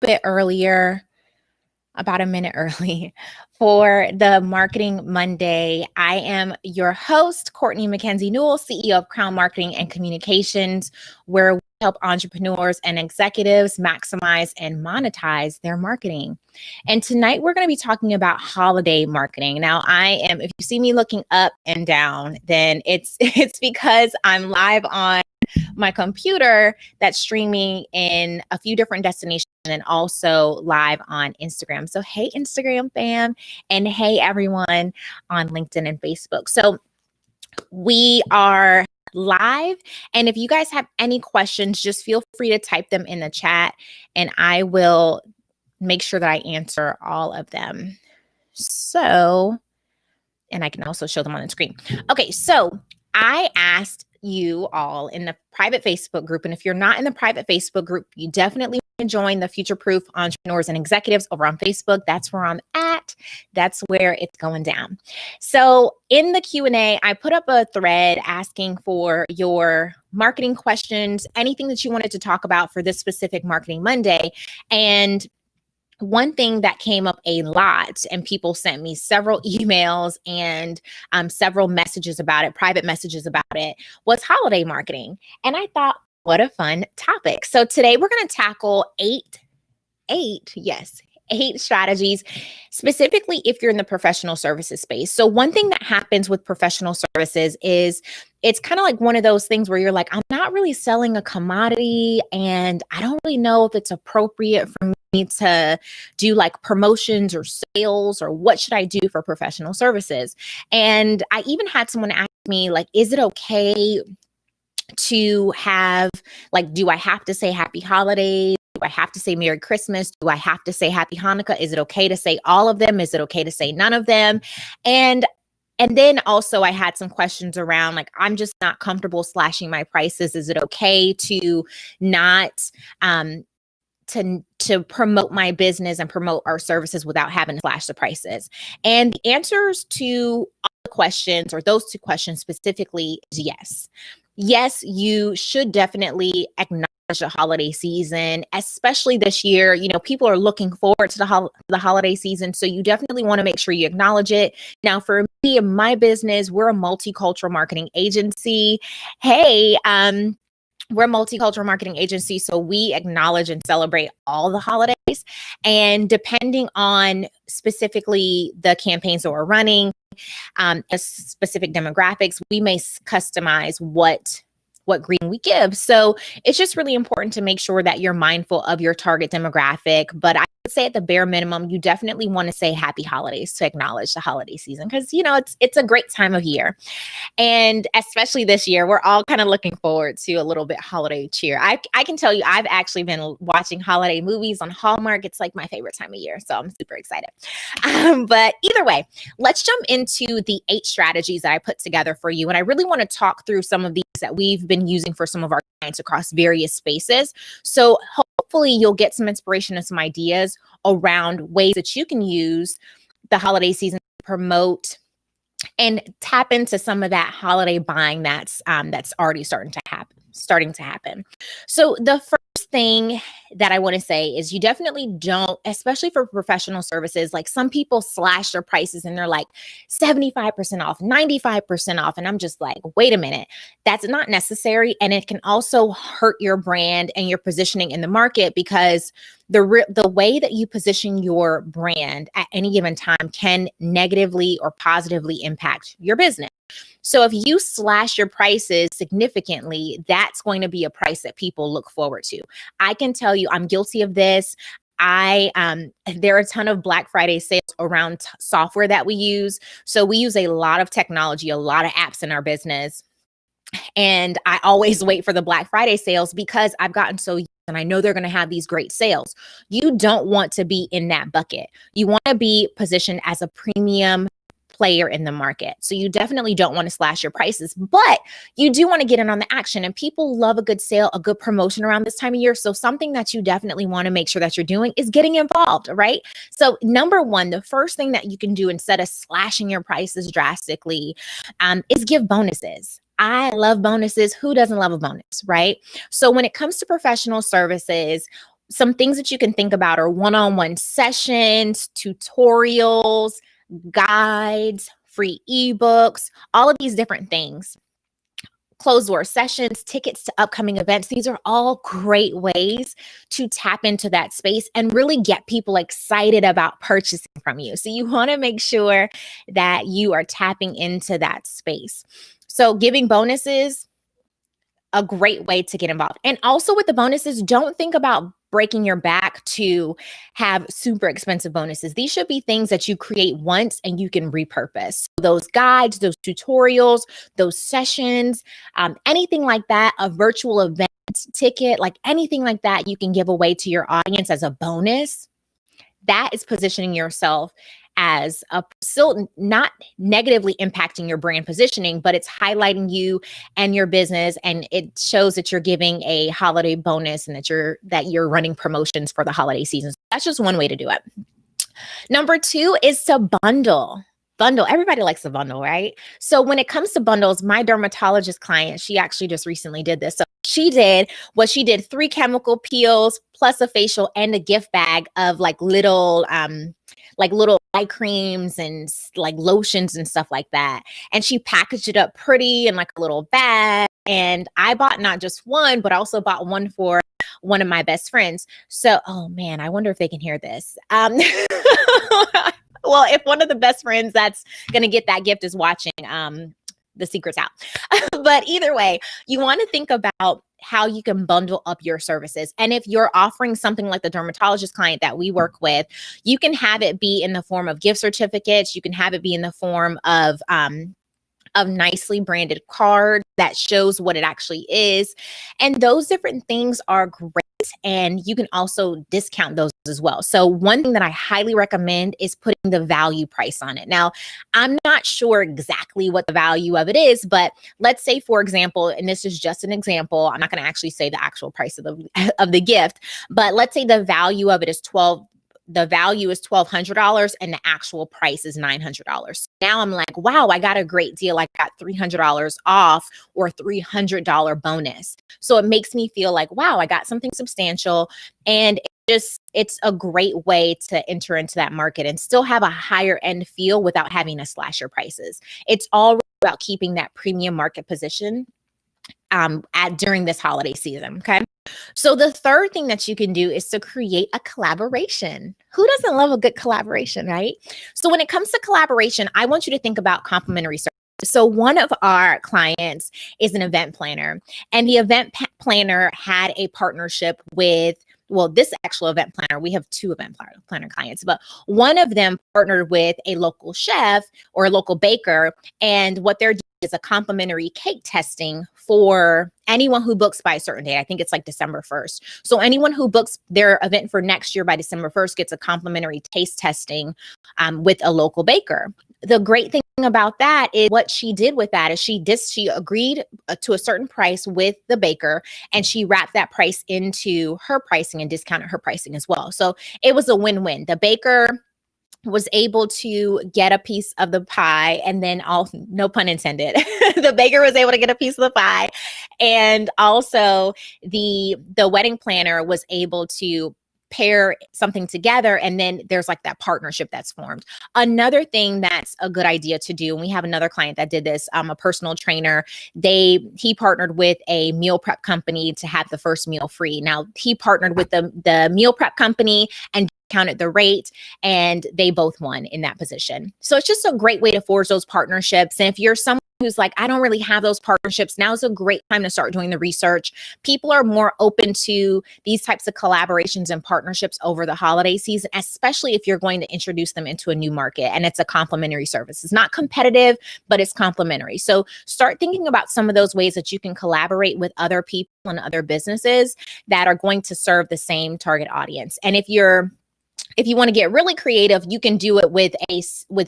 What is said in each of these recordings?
bit earlier, about a minute early for the Marketing Monday. I am your host, Courtney McKenzie Newell, CEO of Crown Marketing and Communications, where we help entrepreneurs and executives maximize and monetize their marketing. And tonight we're going to be talking about holiday marketing. Now, if you see me looking up and down, then it's because I'm live on my computer that's streaming in a few different destinations and also live on Instagram. So, hey, Instagram fam, and hey, everyone on LinkedIn and Facebook. So, we are live. And if you guys have any questions, just feel free to type them in the chat and I will make sure that I answer all of them. So, and I can also show them on the screen. Okay, so I asked you all in the private Facebook group, and if you're not in the private Facebook group, you definitely want to join the Future Proof Entrepreneurs and Executives over on Facebook. That's where I'm at. That's where it's going down. So in the Q&A, I put up a thread asking for your marketing questions, anything that you wanted to talk about for this specific Marketing Monday. And one thing that came up a lot, and people sent me several emails and several messages about it, private messages about it, was holiday marketing. And I thought, what a fun topic. So today we're going to tackle eight strategies, specifically if you're in the professional services space. So one thing that happens with professional services is it's kind of like one of those things where you're like, I'm not really selling a commodity and I don't really know if it's appropriate for me to do like promotions or sales, or what should I do for professional services? And I even had someone ask me, like, is it okay to have, like, do I have to say happy holidays? Do I have to say Merry Christmas? Do I have to say Happy Hanukkah? Is it okay to say all of them? Is it okay to say none of them? And then also I had some questions around, like, I'm just not comfortable slashing my prices. Is it okay to not to promote my business and promote our services without having to slash the prices? And the answers to all the questions, or those two questions specifically, is yes. Yes, you should definitely acknowledge the holiday season, especially this year. You know, people are looking forward to the holiday season, so you definitely want to make sure you acknowledge it. Now, for me and my business, we're a multicultural marketing agency. Hey, we're a multicultural marketing agency, so we acknowledge and celebrate all the holidays. And depending on specifically the campaigns that we're running, specific demographics, we may customize what green we give. So it's just really important to make sure that you're mindful of your target demographic. But I would say at the bare minimum, you definitely want to say happy holidays to acknowledge the holiday season, because, you know, it's a great time of year. And especially this year, we're all kind of looking forward to a little bit holiday cheer. I can tell you, I've actually been watching holiday movies on Hallmark. It's like my favorite time of year. So I'm super excited. But either way, let's jump into the 8 strategies that I put together for you. And I really want to talk through some of these that we've been using for some of our clients across various spaces. So hopefully you'll get some inspiration and some ideas around ways that you can use the holiday season to promote and tap into some of that holiday buying that's already starting to happen. So the first thing that I want to say is, you definitely don't, especially for professional services, like, some people slash their prices and they're like 75% off, 95% off. And I'm just like, wait a minute, that's not necessary. And it can also hurt your brand and your positioning in the market, because the way that you position your brand at any given time can negatively or positively impact your business. So if you slash your prices significantly, that's going to be a price that people look forward to. I can tell you, I'm guilty of this. There are a ton of Black Friday sales around software that we use. So we use a lot of technology, a lot of apps in our business. And I always wait for the Black Friday sales because I've gotten so used and I know they're going to have these great sales. You don't want to be in that bucket. You want to be positioned as a premium player in the market. So you definitely don't want to slash your prices, but you do want to get in on the action. And people love a good sale, a good promotion around this time of year. So something that you definitely want to make sure that you're doing is getting involved, right? So number one, the first thing that you can do instead of slashing your prices drastically is give bonuses. I love bonuses. Who doesn't love a bonus, right? So when it comes to professional services, some things that you can think about are one-on-one sessions, tutorials, guides, free ebooks, all of these different things. Closed door sessions, tickets to upcoming events. These are all great ways to tap into that space and really get people excited about purchasing from you. So you want to make sure that you are tapping into that space. So giving bonuses, a great way to get involved. And also with the bonuses, don't think about breaking your back to have super expensive bonuses. These should be things that you create once and you can repurpose. Those guides, those tutorials, those sessions, anything like that, a virtual event ticket, like anything like that, you can give away to your audience as a bonus. That is positioning yourself as still not negatively impacting your brand positioning, but it's highlighting you and your business, and it shows that you're giving a holiday bonus and that you're running promotions for the holiday season. So that's just one way to do it. Number 2 is to bundle. Everybody likes a bundle, right? So when it comes to bundles, my dermatologist client, she actually just recently did this. So she did 3 chemical peels plus a facial and a gift bag of like little eye creams and like lotions and stuff like that. And she packaged it up pretty in like a little bag. And I bought not just one, but also bought one for one of my best friends. So, oh man, I wonder if they can hear this. Well, if one of the best friends that's going to get that gift is watching, the secret's out. But either way, you want to think about how you can bundle up your services. And if you're offering something like the dermatologist client that we work with, you can have it be in the form of gift certificates. You can have it be in the form of nicely branded card that shows what it actually is. And those different things are great. And you can also discount those as well. So one thing that I highly recommend is putting the value price on it. Now, I'm not sure exactly what the value of it is, but let's say, for example, and this is just an example, I'm not going to actually say the actual price of the gift, but let's say the value of it is $1,200 and the actual price is $900. Now I'm like, wow, I got a great deal. I got $300 off or $300 bonus. So it makes me feel like, wow, I got something substantial. And it's a great way to enter into that market and still have a higher end feel without having to slash your prices. It's all about keeping that premium market position during this holiday season. Okay. So the third thing that you can do is to create a collaboration. Who doesn't love a good collaboration, right? So when it comes to collaboration, I want you to think about complementary services. So one of our clients is an event planner, and the event planner had a partnership with, well, this actual event planner, we have 2 event planner clients, but one of them partnered with a local chef or a local baker. And what they're doing is a complimentary cake testing for anyone who books by a certain date. I think it's like December 1st. So anyone who books their event for next year by December 1st gets a complimentary taste testing with a local baker. The great thing about that is what she did with that is she agreed to a certain price with the baker, and she wrapped that price into her pricing and discounted her pricing as well. So it was a win-win. The baker was able to get a piece of the pie, and then no pun intended, the baker was able to get a piece of the pie. And also the wedding planner was able to pair something together, and then there's like that partnership that's formed. Another thing that's a good idea to do, and we have another client that did this, a personal trainer, he partnered with a meal prep company to have the first meal free. Now he partnered with the meal prep company and counted the rate, and they both won in that position. So it's just a great way to forge those partnerships. And if you're someone who's like, I don't really have those partnerships, now is a great time to start doing the research. People are more open to these types of collaborations and partnerships over the holiday season, especially if you're going to introduce them into a new market and it's a complementary service. It's not competitive, but it's complementary. So start thinking about some of those ways that you can collaborate with other people and other businesses that are going to serve the same target audience. And if you want to get really creative, you can do it with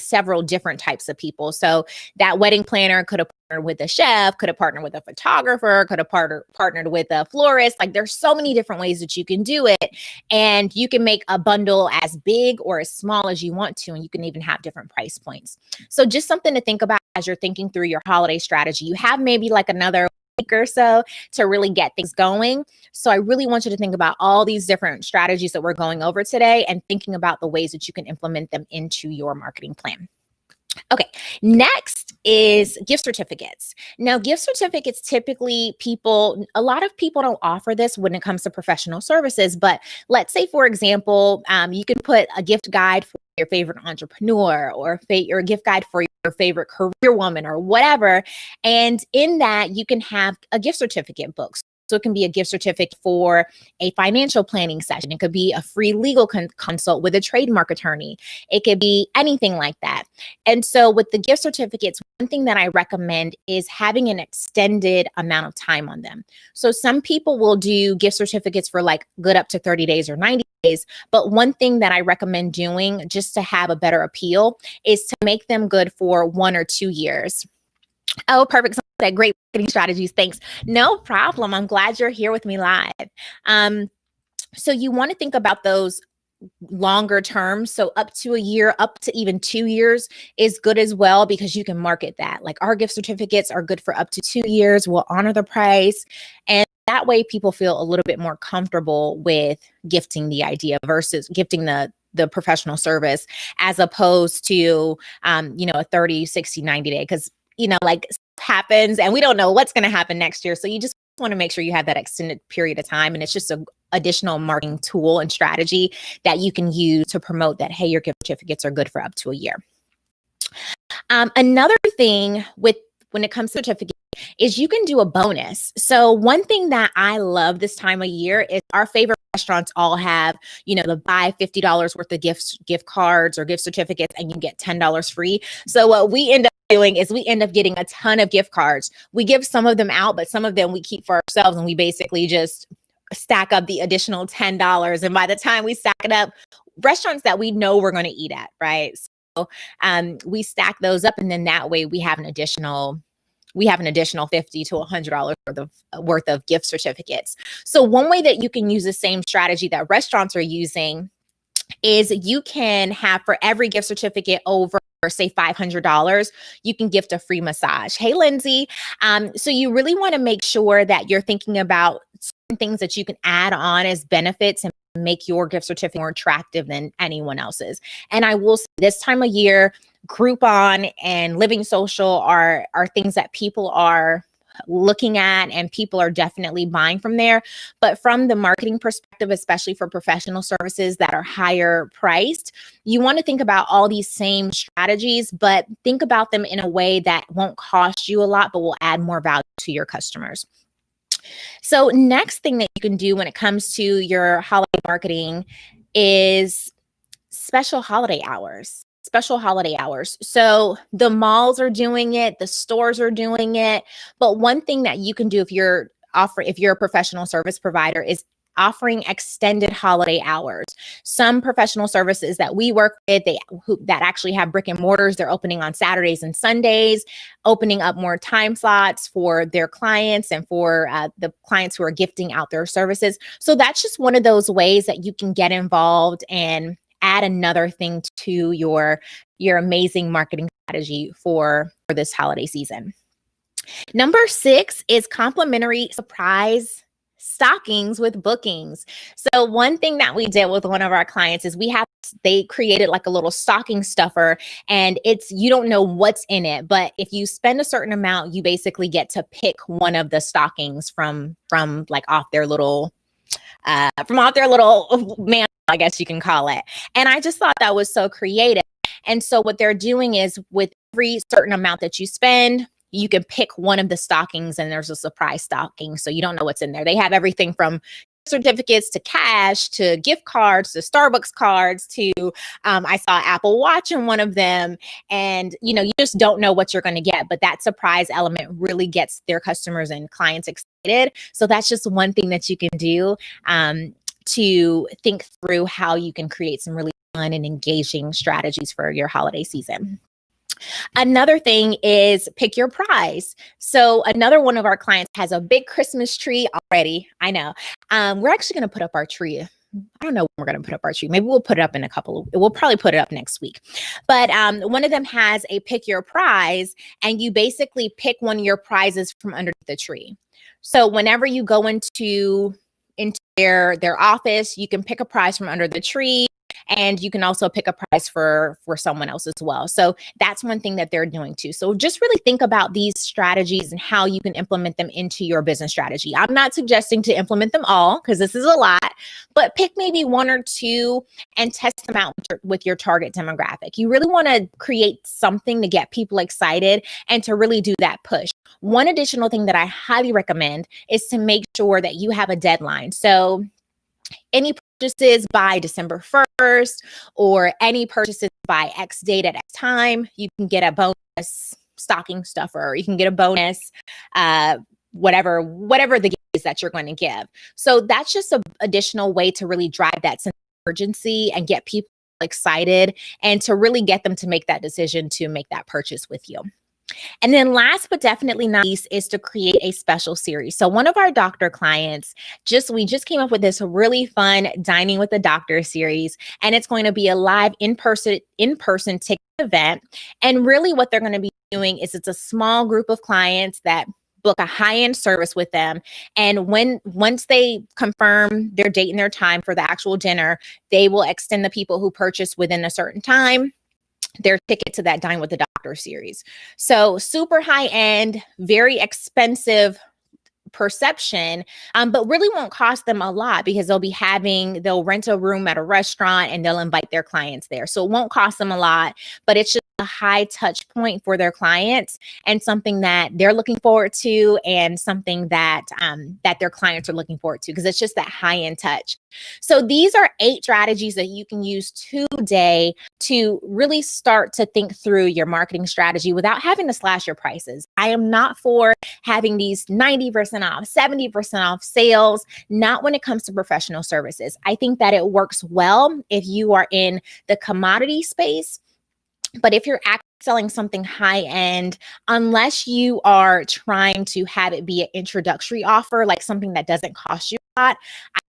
several different types of people. So that wedding planner could have partnered with a chef, could have partnered with a photographer, could have partnered with a florist. Like there's so many different ways that you can do it. And you can make a bundle as big or as small as you want to, and you can even have different price points. So just something to think about as you're thinking through your holiday strategy. You have maybe like another week or so to really get things going. So I really want you to think about all these different strategies that we're going over today and thinking about the ways that you can implement them into your marketing plan. Okay, next is gift certificates. Now, gift certificates typically a lot of people don't offer this when it comes to professional services, but let's say, for example, you can put a gift guide for your favorite entrepreneur or a gift guide for your favorite career woman or whatever. And in that, you can have a gift certificate book. So it can be a gift certificate for a financial planning session. It could be a free legal consult with a trademark attorney. It could be anything like that. And so with the gift certificates, one thing that I recommend is having an extended amount of time on them. So some people will do gift certificates for like good up to 30 days or 90 days. But one thing that I recommend doing just to have a better appeal is to make them good for 1 or 2 years. Oh, perfect. That great marketing strategies. Thanks. No problem. I'm glad you're here with me live. So you want to think about those longer terms. So up to a year, up to even 2 years is good as well, because you can market that. Like our gift certificates are good for up to 2 years. We'll honor the price. And that way people feel a little bit more comfortable with gifting the idea versus gifting the professional service, as opposed to, a 30, 60, 90 day. Because like happens and we don't know what's going to happen next year. So you just want to make sure you have that extended period of time. And it's just an additional marketing tool and strategy that you can use to promote that, hey, your gift certificates are good for up to a year. Another thing when it comes to certificates is you can do a bonus. So one thing that I love this time of year is our favorite restaurants all have, the buy $50 worth of gift cards or gift certificates and you get $10 free. So what we end up doing is we end up getting a ton of gift cards. We give some of them out, but some of them we keep for ourselves, and we basically just stack up the additional $10. And by the time we stack it up, restaurants that we know we're going to eat at, right? So we stack those up, and then that way we have an additional $50 to $100 worth of gift certificates. So one way that you can use the same strategy that restaurants are using is you can have, for every gift certificate over, say $500, you can gift a free massage. Hey, Lindsay. So you really want to make sure that you're thinking about certain things that you can add on as benefits and make your gift certificate more attractive than anyone else's. And I will say, this time of year, Groupon and Living Social are things that people are looking at, and people are definitely buying from there. But from the marketing perspective, especially for professional services that are higher priced, you want to think about all these same strategies, but think about them in a way that won't cost you a lot, but will add more value to your customers. So next thing that you can do when it comes to your holiday marketing is special holiday hours. So the malls are doing it, the stores are doing it. But one thing that you can do if you're a professional service provider is offering extended holiday hours. Some professional services that we work with, that actually have brick and mortars, they're opening on Saturdays and Sundays, opening up more time slots for their clients and for the clients who are gifting out their services. So that's just one of those ways that you can get involved and add another thing to your amazing marketing strategy for this holiday season. Number 6 is complimentary surprise stockings with bookings. So one thing that we did with one of our clients is they created like a little stocking stuffer, and you don't know what's in it, but if you spend a certain amount, you basically get to pick one of the stockings from like off their little man, I guess you can call it. And I just thought that was so creative. And so what they're doing is, with every certain amount that you spend, you can pick one of the stockings, and there's a surprise stocking. So you don't know what's in there. They have everything from certificates to cash to gift cards to Starbucks cards to I saw Apple Watch in one of them. And you just don't know what you're going to get, but that surprise element really gets their customers and clients excited. So that's just one thing that you can do to think through how you can create some really fun and engaging strategies for your holiday season. Another thing is pick your prize. So another one of our clients has a big Christmas tree already. I know. We're actually going to put up our tree. I don't know when we're going to put up our tree. Maybe we'll put it up we'll probably put it up next week. But one of them has a pick your prize, and you basically pick one of your prizes from under the tree. So whenever you go into their office, you can pick a prize from under the tree, and you can also pick a prize for someone else as well. So that's one thing that they're doing too. So just really think about these strategies and how you can implement them into your business strategy. I'm not suggesting to implement them all because this is a lot, but pick maybe one or two and test them out with your target demographic. You really want to create something to get people excited and to really do that push. One additional thing that I highly recommend is to make sure that you have a deadline. So any purchases by December 1st or any purchases by X date at X time, you can get a bonus stocking stuffer, or you can get a bonus, whatever the gift is that you're going to give. So that's just an additional way to really drive that sense of urgency and get people excited and to really get them to make that decision to make that purchase with you. And then last but definitely not least is to create a special series. So one of our doctor clients, we just came up with this really fun Dining with the Doctor series, and it's going to be a live in-person ticket event. And really what they're going to be doing is it's a small group of clients that book a high-end service with them. And once they confirm their date and their time for the actual dinner, they will extend the people who purchase within a certain time their ticket to that Dine with the Doctor series. So super high end, very expensive perception, but really won't cost them a lot because they'll rent a room at a restaurant and they'll invite their clients there. So it won't cost them a lot, but it's just a high touch point for their clients and something that they're looking forward to and something that their clients are looking forward to because it's just that high end touch. So these are 8 strategies that you can use today to really start to think through your marketing strategy without having to slash your prices. I am not for having these 90% off, 70% off sales, not when it comes to professional services. I think that it works well if you are in the commodity space. But if you're actually selling something high end, unless you are trying to have it be an introductory offer, like something that doesn't cost you a lot,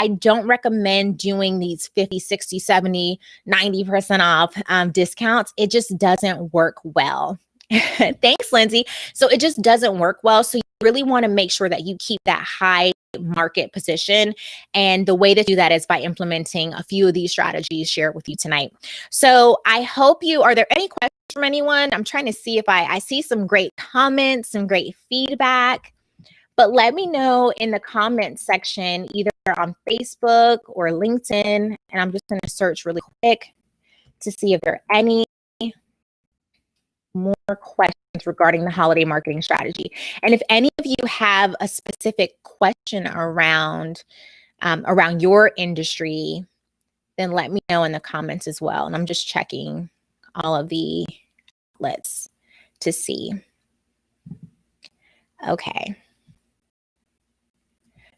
I don't recommend doing these 50, 60, 70, 90% off discounts. It just doesn't work well. Thanks, Lindsay. So it just doesn't work well. So you really want to make sure that you keep that high market position. And the way to do that is by implementing a few of these strategies shared with you tonight. So I hope are there any questions from anyone? I'm trying to see if I see some great comments, some great feedback, but let me know in the comments section, either on Facebook or LinkedIn. And I'm just going to search really quick to see if there are any more questions regarding the holiday marketing strategy. And if any of you have a specific question around your industry, then let me know in the comments as well. And I'm just checking all of the outlets to see. Okay.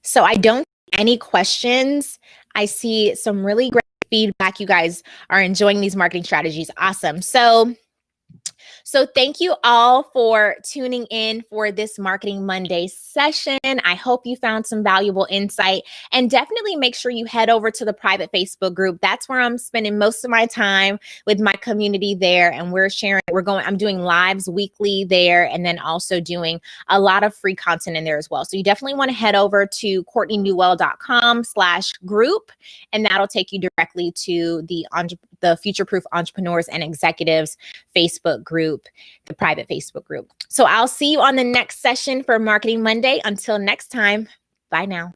So I don't see any questions. I see some really great feedback. You guys are enjoying these marketing strategies. Awesome. So thank you all for tuning in for this Marketing Monday session. I hope you found some valuable insight, and definitely make sure you head over to the private Facebook group. That's where I'm spending most of my time with my community there. And I'm doing lives weekly there, and then also doing a lot of free content in there as well. So you definitely want to head over to CourtneyNewell.com/group, and that'll take you directly to the Future Proof Entrepreneurs and Executives Facebook group, the private Facebook group. So I'll see you on the next session for Marketing Monday. Until next time, bye now.